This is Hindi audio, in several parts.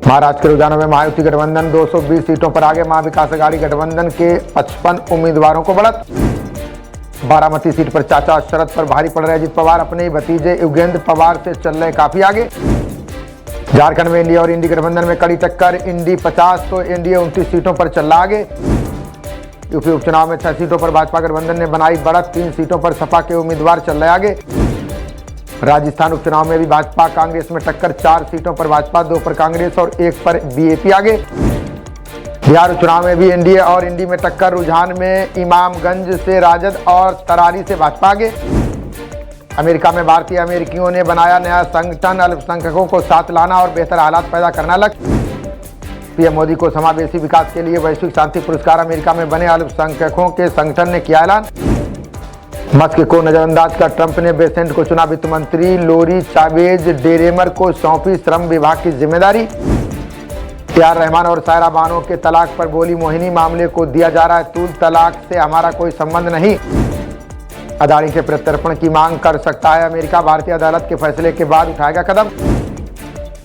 महाराष्ट्र के रुझानों में महायुति गठबंधन 220 सीटों पर आगे। महाविकास अघाड़ी गठबंधन के 55 उम्मीदवारों को बढ़त। बारामती सीट पर चाचा शरद पर भारी पड़ रहे अजित पवार अपने ही भतीजे युगेंद्र पवार से चल रहे काफी आगे। झारखंड में इंडिया और इंडी गठबंधन में कड़ी टक्कर। इंडी 50 तो एनडीए 29 सीटों पर चल रहा आगे। यूपी उपचुनाव में 6 सीटों पर भाजपा गठबंधन ने बनाई बढ़त। 3 सीटों पर सपा के उम्मीदवार चल रहे आगे। राजस्थान उपचुनाव में भी भाजपा कांग्रेस में टक्कर। 4 सीटों पर भाजपा, 2 पर कांग्रेस और 1 पर बीएपी आगे। बिहार उपचुनाव में भी एनडीए और इंडी में टक्कर। रुझान में इमामगंज से राजद और तरारी से भाजपा आगे। अमेरिका में भारतीय अमेरिकियों ने बनाया नया संगठन। अल्पसंख्यकों को साथ लाना और बेहतर हालात पैदा करना लक्ष्य। पीएम मोदी को समावेशी विकास के लिए वैश्विक शांति पुरस्कार अमेरिका में बने अल्पसंख्यकों के संगठन ने किया ऐलान। मस्क को नजरअंदाज कर ट्रंप ने बेसेंट को चुना वित्त मंत्री। लोरी चावेज डेरेमर को सौंपी श्रम विभाग की जिम्मेदारी। यार रहमान और सायरा बानो के तलाक पर बोली मोहिनी, मामले को दिया जा रहा है तूल, तलाक से हमारा कोई संबंध नहीं। अदानी से प्रत्यर्पण की मांग कर सकता है अमेरिका। भारतीय अदालत के फैसले के बाद उठाएगा कदम।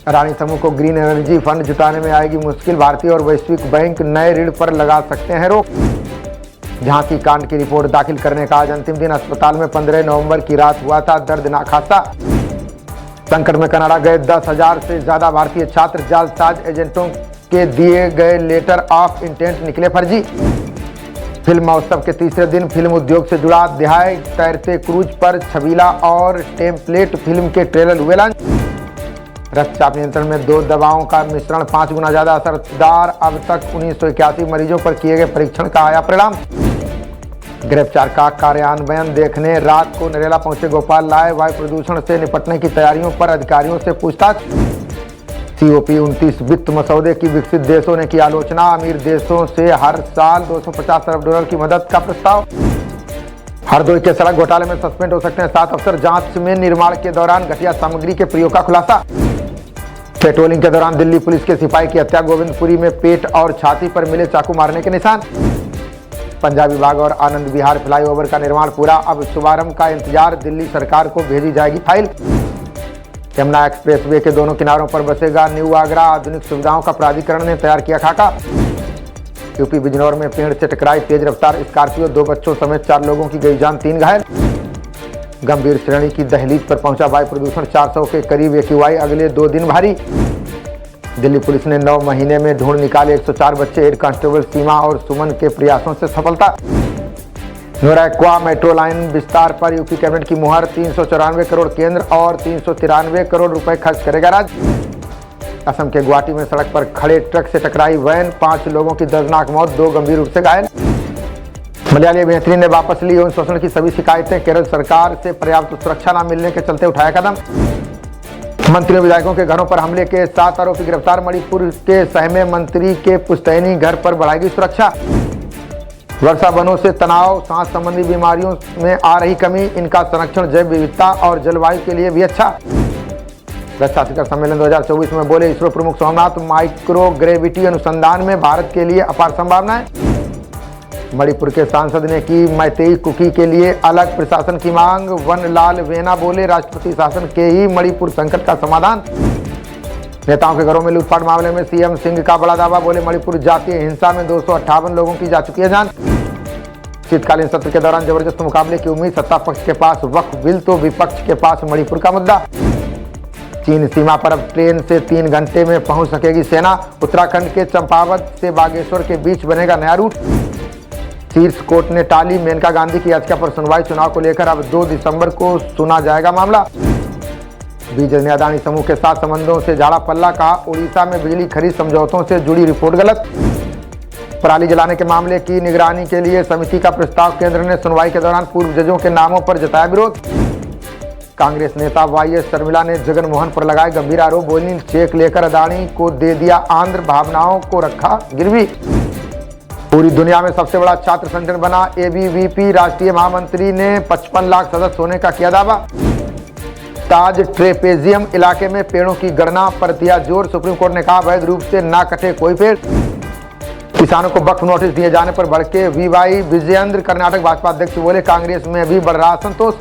अडानी समूह को ग्रीन एनर्जी फंड जुटाने में आएगी मुश्किल। भारतीय और वैश्विक बैंक नए ऋण पर लगा सकते हैं रोक। झांसी कांड की रिपोर्ट दाखिल करने का आज अंतिम दिन। अस्पताल में 15 नवंबर की रात हुआ था दर्दनाक हादसा। संकट में कनाडा गए 10,000 से ज्यादा भारतीय छात्र। जालसाज एजेंटों के दिए गए लेटर ऑफ इंटेंट निकले फर्जी। फिल्म महोत्सव के तीसरे दिन फिल्म उद्योग से जुड़ा अध्याय। तैरते क्रूज पर छबीला और टेम्पलेट फिल्म के ट्रेलर हुए लॉन्च। रक्तचाप नियंत्रण में 2 दवाओं का मिश्रण 5 गुना ज्यादा असरदार। अब तक 1981 मरीजों पर किए गए परीक्षण का आया परिणाम। गिरफ्तार का कार्यान्वयन देखने रात को नरेला पहुंचे गोपाल राय। वायु प्रदूषण से निपटने की तैयारियों पर अधिकारियों से पूछताछ। COP 29 वित्त मसौदे की विकसित देशों ने की आलोचना। अमीर देशों से हर साल $250 अरब की मदद का प्रस्ताव। हरदोई के सड़क घोटाले में सस्पेंड हो सकते हैं 7 अफसर। जांच में निर्माण के दौरान घटिया सामग्री के प्रयोग का खुलासा। पेट्रोलिंग के दौरान दिल्ली पुलिस के सिपाही की हत्या। गोविंदपुरी में पेट और छाती पर मिले चाकू मारने के निशान। पंजाबी बाग और आनंद विहार फ्लाईओवर का निर्माण पूरा। अब शुभारंभ का इंतजार। दिल्ली सरकार को भेजी जाएगी फाइल। यमुना एक्सप्रेसवे के दोनों किनारों पर बसेगा न्यू आगरा। आधुनिक सुविधाओं का प्राधिकरण ने तैयार किया खाका। यूपी बिजनौर में पेड़ से टकराई तेज रफ्तार स्कॉर्पियो। 2 बच्चों समेत 4 लोगों की गई जान, 3 घायल। गंभीर श्रेणी की दहलीज पर पहुंचा वायु प्रदूषण। 400 के करीब एक्यूआई। अगले 2 दिन भारी। दिल्ली पुलिस ने 9 महीने में ढूंढ निकाले 104 बच्चे। हेड कांस्टेबल सीमा और सुमन के प्रयासों से सफलता। नोरा एक्वा मेट्रो लाइन विस्तार पर यूपी कैबिनेट की मुहर। 394 करोड़ केंद्र और 393 करोड़ रुपए खर्च करेगा राज्य। असम के गुवाहाटी में सड़क पर खड़े ट्रक से टकराई वैन। 5 लोगों की दर्दनाक मौत, 2 गंभीर रूप से घायल। मलयाली अभिनेत्री ने वापस ली यौन शोषण की सभी शिकायतें। केरल सरकार से पर्याप्त सुरक्षा न मिलने के चलते उठाया कदम। मंत्रियों विधायकों के घरों पर हमले के 7 आरोपी गिरफ्तार। मणिपुर के सहमे मंत्री के पुश्तैनी घर पर बढ़ाएगी सुरक्षा। वर्षा वनों से तनाव, सांस संबंधी बीमारियों में आ रही कमी। इनका संरक्षण जैव विविधता और जलवायु के लिए भी अच्छा। रक्षा शिखर सम्मेलन 2024 में बोले इसरो प्रमुख सोमनाथ। माइक्रो ग्रेविटी अनुसंधान में भारत के लिए अपार संभावनाएं। मणिपुर के सांसद ने की मैतेई कुकी के लिए अलग प्रशासन की मांग। वनलाल वेना बोले राष्ट्रपति शासन के ही मणिपुर संकट का समाधान। नेताओं के घरों में लूटपाट मामले में सीएम सिंह का बड़ा दावा। बोले मणिपुर जातीय हिंसा में 258 लोगों की जा चुकी है जान। शीतकालीन सत्र के दौरान जबरदस्त मुकाबले की उम्मीद। सत्ता पक्ष के पास वक्फ बिल तो विपक्ष के पास मणिपुर का मुद्दा। चीन सीमा पर अब ट्रेन से 3 घंटे में पहुंच सकेगी सेना। उत्तराखंड के चंपावत से बागेश्वर के बीच बनेगा नया रूट। शीर्ष कोर्ट ने टाली मेनका गांधी की याचिका पर सुनवाई। चुनाव को लेकर अब 2 दिसंबर को सुना जाएगा मामला। बीजेपी ने अडानी समूह के साथ संबंधों से झाड़ा पल्ला। कहा उड़ीसा में बिजली खरीद समझौतों से जुड़ी रिपोर्ट गलत। पराली जलाने के मामले की निगरानी के लिए समिति का प्रस्ताव। केंद्र ने सुनवाई के दौरान पूर्व जजों के नामों पर जताया विरोध। कांग्रेस नेता YS शर्मिला ने जगन मोहन पर लगाए गंभीर आरोप। बोली चेक लेकर अडानी को दे दिया आंध्र, भावनाओं को रखा गिरवी। पूरी दुनिया में सबसे बड़ा छात्र संगठन बना ABVP। राष्ट्रीय महामंत्री ने 55 लाख सदस्य होने का किया दावा। ताज ट्रेपेजियम इलाके में पेड़ों की गणना पर दिया जोर। सुप्रीम कोर्ट ने कहा अवैध रूप से ना कटे कोई पेड़। किसानों को वक्फ नोटिस दिए जाने पर भड़के VY विजयेंद्र। कर्नाटक भाजपा अध्यक्ष बोले कांग्रेस में भी बढ़ रहा असंतोष।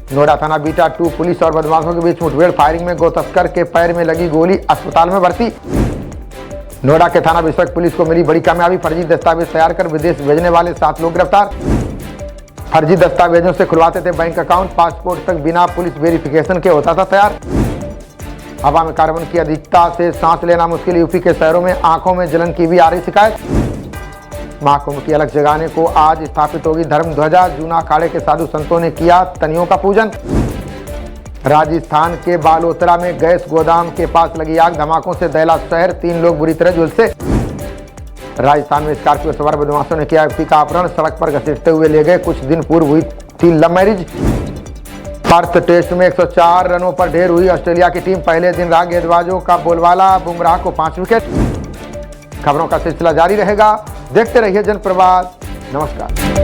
नोएडा थाना बीटा 2 पुलिस और बदमाशों के बीच मुठभेड़, फायरिंग में गो तस्कर के पैर में लगी गोली, अस्पताल में भर्ती। नोएडा के थाना विश्वक पुलिस को मिली बड़ी कामयाबी, फर्जी दस्तावेज तैयार कर विदेश भेजने वाले 7 लोग गिरफ्तार। फर्जी दस्तावेजों से खुलवाते थे बैंक अकाउंट, पासपोर्ट तक बिना पुलिस वेरिफिकेशन के होता था तैयार। हवा में कार्बन की अधिकता से सांस लेना मुश्किल, यूपी के शहरों में आंखों में जलन की भी आ रही शिकायत। महाकुंभ की अलग जगाने को आज स्थापित होगी धर्म ध्वजा, जूना अखाड़े के साधु संतों ने किया तनियों का पूजन। राजस्थान के बालोतरा में गैस गोदाम के पास लगी आग, धमाकों से दहला शहर, 3 लोग बुरी तरह झुलसे। राजस्थान में स्कॉर्पियो सवार बदमाशों ने किया व्यक्ति का अपहरण, सड़क पर घसीटते हुए ले गए। कुछ दिन पूर्व हुई थी लव मैरिज। पर्थ टेस्ट में 104 रनों पर ढेर हुई ऑस्ट्रेलिया की टीम, पहले दिन रहा गेंदबाजों का बोलबाला, बुमराह को 5 विकेट। खबरों का सिलसिला जारी रहेगा, देखते रहिए जनप्रवाद। नमस्कार।